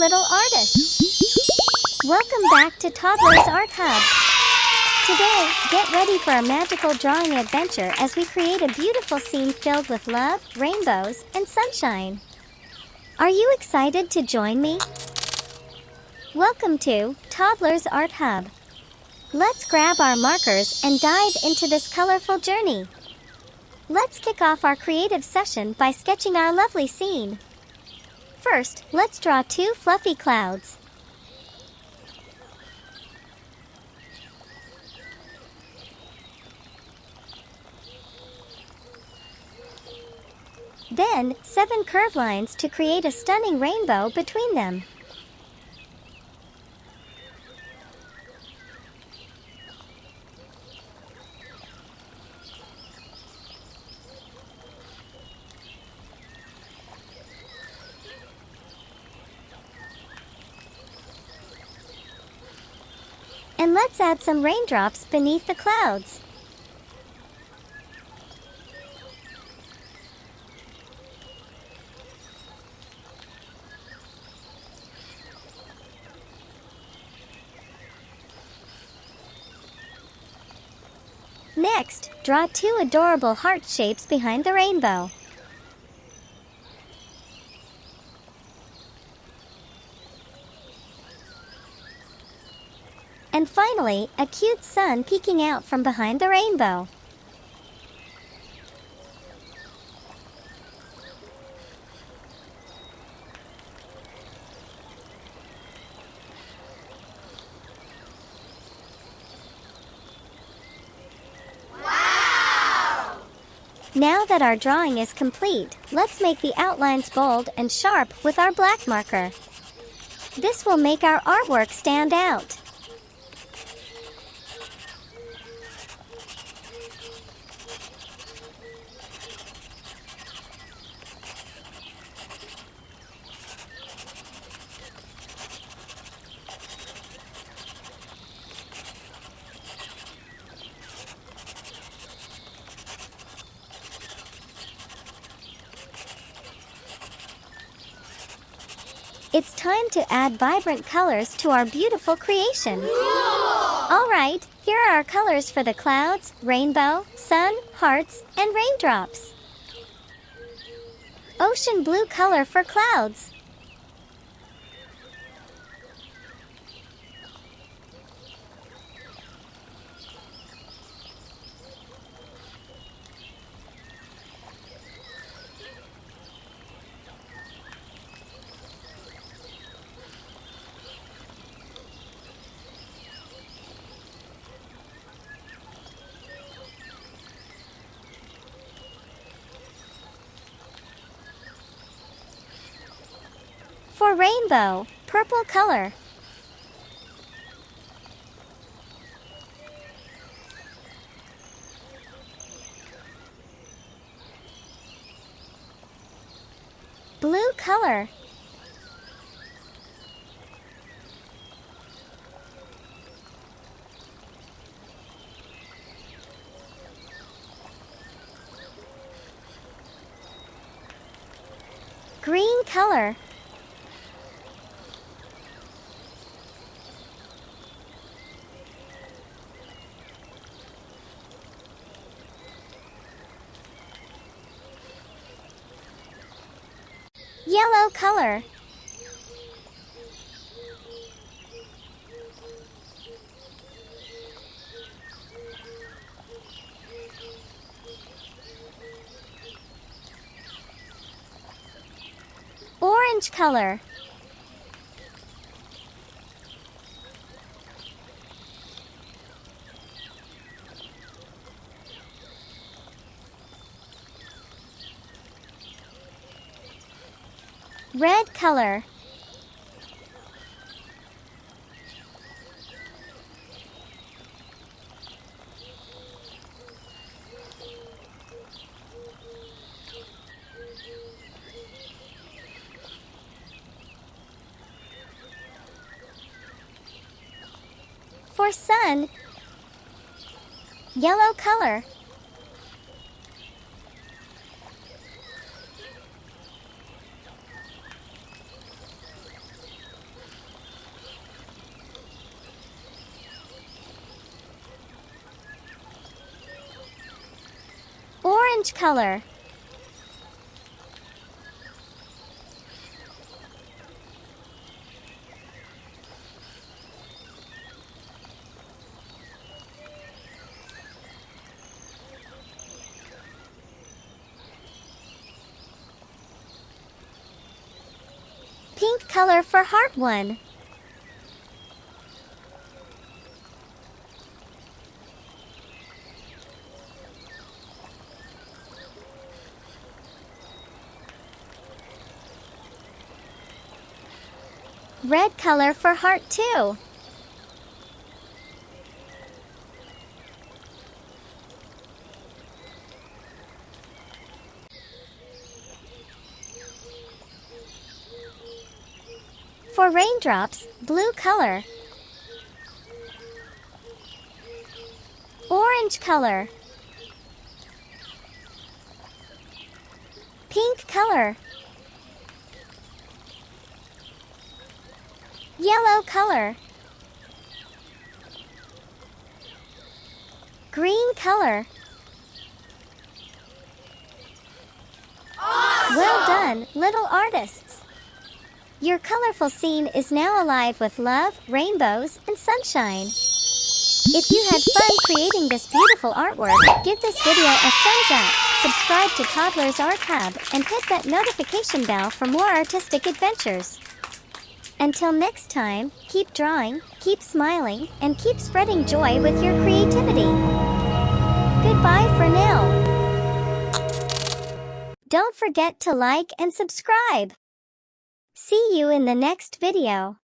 little artists! Welcome back to Toddlers Art Hub. Today, get ready for a magical drawing adventure as we create a beautiful scene filled with love, rainbows, and sunshine. Are you excited to join me? Welcome to Toddlers Art Hub. Let's grab our markers and dive into this colorful journey. Let's kick off our creative session by sketching our lovely scene. First, let's draw two fluffy clouds. Then, 7 curved lines to create a stunning rainbow between them. And let's add some raindrops beneath the clouds. Next, draw 2 adorable heart shapes behind the rainbow. And finally, a cute sun peeking out from behind the rainbow. Wow! Now that our drawing is complete, let's make the outlines bold and sharp with our black marker. This will make our artwork stand out. It's time to add vibrant colors to our beautiful creation. Cool! Alright, here are our colors for the clouds, rainbow, sun, hearts, and raindrops. Ocean blue color for clouds. For rainbow, purple color. Blue color. Green color. Yellow color. Orange color. Red color. For sun, yellow color. Orange color. Pink color for heart 1. Red color for heart 2. For raindrops, blue color. Orange color. Pink color. Yellow color. Green color. Awesome! Well done, little artists! Your colorful scene is now alive with love, rainbows, and sunshine. If you had fun creating this beautiful artwork, give this video a thumbs up, subscribe to Toddlers Art Hub, and hit that notification bell for more artistic adventures. Until next time, keep drawing, keep smiling, and keep spreading joy with your creativity. Goodbye for now. Don't forget to like and subscribe. See you in the next video.